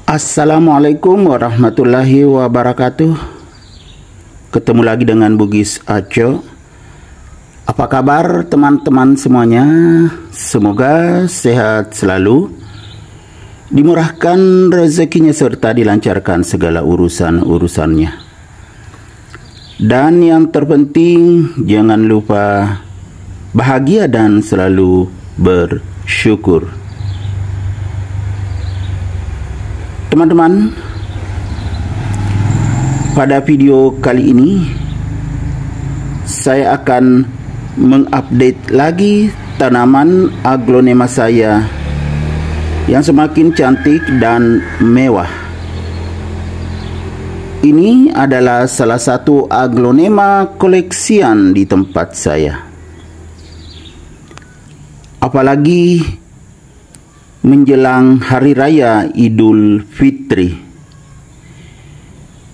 Assalamualaikum warahmatullahi wabarakatuh. Ketemu lagi dengan Bugis Aco. Apa kabar teman-teman semuanya? Semoga sehat selalu, dimurahkan rezekinya serta dilancarkan segala urusan-urusannya. Dan yang terpenting, jangan lupa bahagia dan selalu bersyukur. Teman-teman, pada video kali ini saya akan mengupdate lagi tanaman aglonema saya yang semakin cantik dan mewah. Ini adalah salah satu aglonema koleksian di tempat saya. Apalagi menjelang Hari Raya Idul Fitri.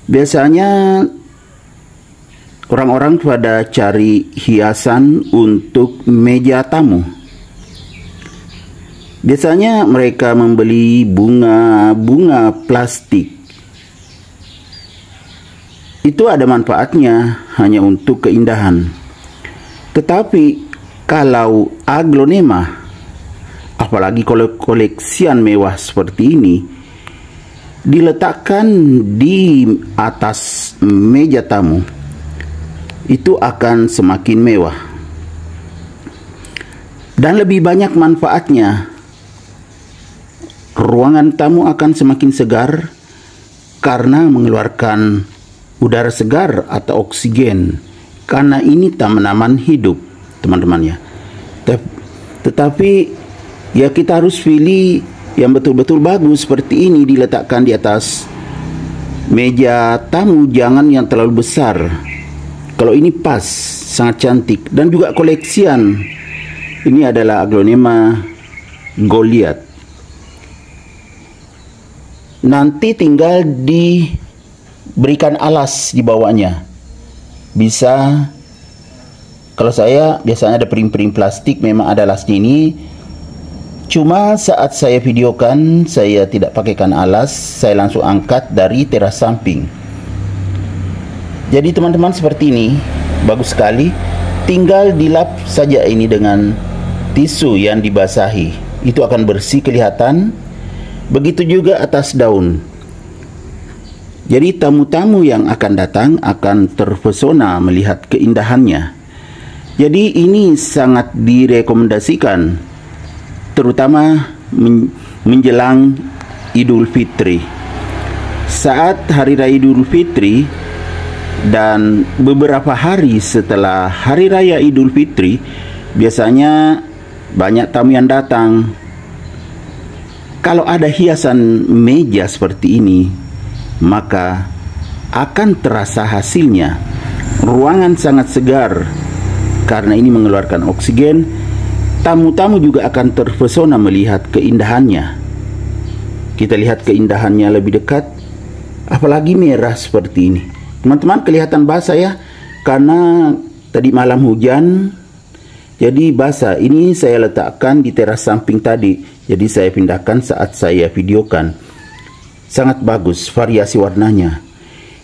Biasanya orang-orang pada cari hiasan untuk meja tamu. Biasanya mereka membeli bunga-bunga plastik. Itu ada manfaatnya hanya untuk keindahan. Tetapi kalau aglonema, apalagi koleksian mewah seperti ini, diletakkan di atas meja tamu, itu akan semakin mewah dan lebih banyak manfaatnya. Ruangan tamu akan semakin segar karena mengeluarkan udara segar atau oksigen, karena ini tanaman hidup, teman-teman ya. Tetapi ya, kita harus pilih yang betul-betul bagus seperti ini, diletakkan di atas meja tamu, jangan yang terlalu besar. Kalau ini pas, sangat cantik dan juga koleksian. Ini adalah aglonema Goliath. Nanti tinggal diberikan alas di bawahnya. Bisa, kalau saya biasanya ada piring-piring plastik, memang ada alasnya ini. Cuma saat saya videokan, saya tidak pakaikan alas, saya langsung angkat dari teras samping. Jadi teman-teman, seperti ini, bagus sekali. Tinggal dilap saja ini dengan tisu yang dibasahi. Itu akan bersih kelihatan. Begitu juga atas daun. Jadi tamu-tamu yang akan datang akan terpesona melihat keindahannya. Jadi ini sangat direkomendasikan, terutama menjelang Idul Fitri. Saat Hari Raya Idul Fitri dan beberapa hari setelah Hari Raya Idul Fitri, biasanya banyak tamu yang datang. Kalau ada hiasan meja seperti ini, maka akan terasa hasilnya. Ruangan sangat segar karena ini mengeluarkan oksigen. Tamu-tamu juga akan terpesona melihat keindahannya. Kita lihat keindahannya lebih dekat, apalagi merah seperti ini. Teman-teman, kelihatan basah ya, karena tadi malam hujan, jadi basah. Ini saya letakkan di teras samping tadi, jadi saya pindahkan saat saya videokan. Sangat bagus variasi warnanya.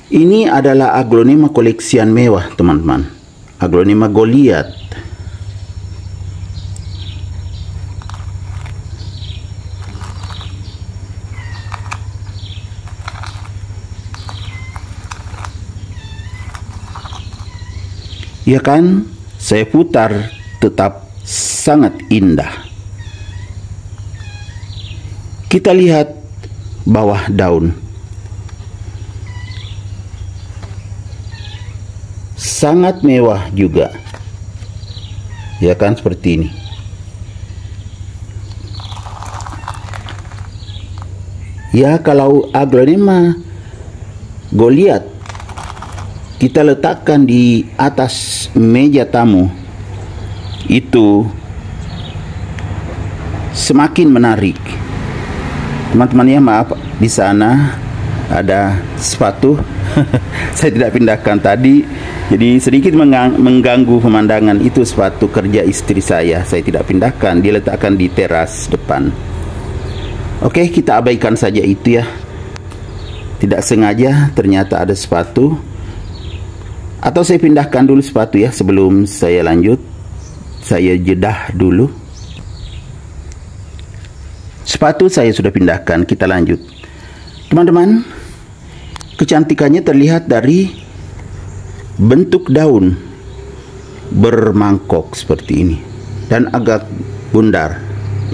Ini adalah aglonema koleksian mewah, teman-teman. Aglonema Goliath. Ya kan, saya putar, tetap sangat indah. Kita lihat bawah daun. Sangat mewah juga. Ya kan, seperti ini. Ya, kalau aglonema Goliath kita letakkan di atas meja tamu, itu semakin menarik. Teman-teman ya, maaf, di sana ada sepatu. Saya tidak pindahkan tadi, jadi sedikit mengganggu pemandangan. Itu sepatu kerja istri saya tidak pindahkan, diletakkan di teras depan. Oke, kita abaikan saja itu ya. Tidak sengaja ternyata ada sepatu. Atau saya pindahkan dulu sepatu ya sebelum saya lanjut. Saya jedah dulu. Sepatu saya sudah pindahkan, kita lanjut. Teman-teman, kecantikannya terlihat dari bentuk daun bermangkok seperti ini dan agak bundar,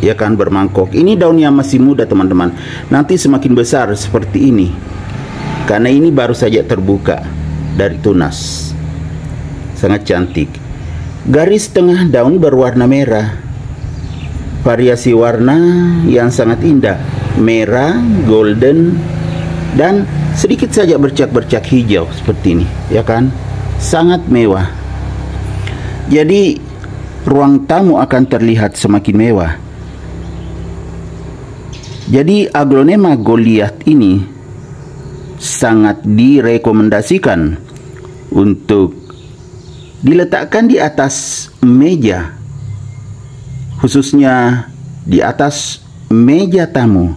ya kan, bermangkok. Ini daunnya masih muda teman-teman, nanti semakin besar seperti ini karena ini baru saja terbuka dari tunas. Sangat cantik. Garis tengah daun berwarna merah, variasi warna yang sangat indah, merah, golden, dan sedikit saja bercak-bercak hijau seperti ini, ya kan, sangat mewah. Jadi ruang tamu akan terlihat semakin mewah. Jadi Aglonema Goliath ini sangat direkomendasikan untuk diletakkan di atas meja, khususnya di atas meja tamu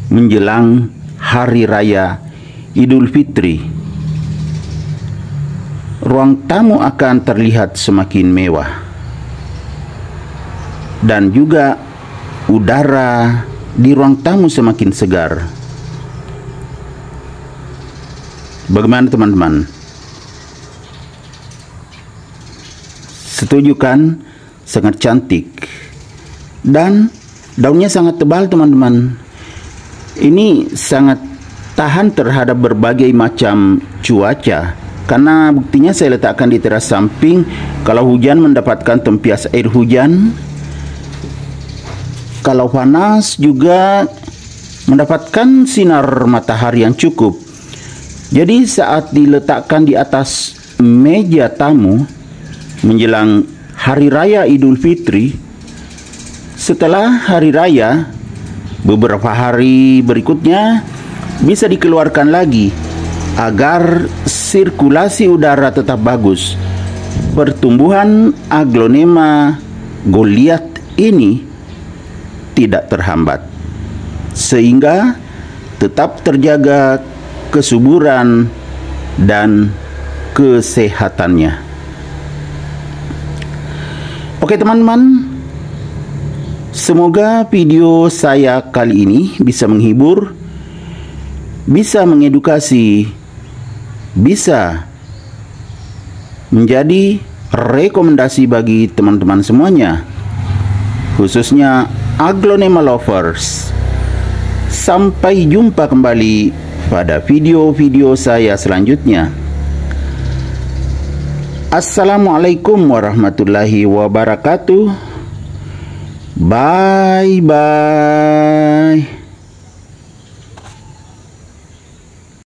menjelang Hari Raya Idul Fitri. Ruang tamu akan terlihat semakin mewah dan juga udara di ruang tamu semakin segar. Bagaimana teman-teman? Setuju kan? Sangat cantik. Dan daunnya sangat tebal teman-teman. Ini sangat tahan terhadap berbagai macam cuaca. Karena buktinya saya letakkan di teras samping. Kalau hujan mendapatkan tempias air hujan. Kalau panas juga mendapatkan sinar matahari yang cukup. Jadi saat diletakkan di atas meja tamu menjelang Hari Raya Idul Fitri, setelah Hari Raya beberapa hari berikutnya bisa dikeluarkan lagi agar sirkulasi udara tetap bagus. Pertumbuhan Aglonema Goliath ini tidak terhambat, sehingga tetap terjaga kesuburan dan kesehatannya. Oke teman-teman, semoga video saya kali ini bisa menghibur, bisa mengedukasi, bisa menjadi rekomendasi bagi teman-teman semuanya, khususnya Aglonema lovers. Sampai jumpa kembali pada video-video saya selanjutnya. Assalamualaikum warahmatullahi wabarakatuh. Bye bye.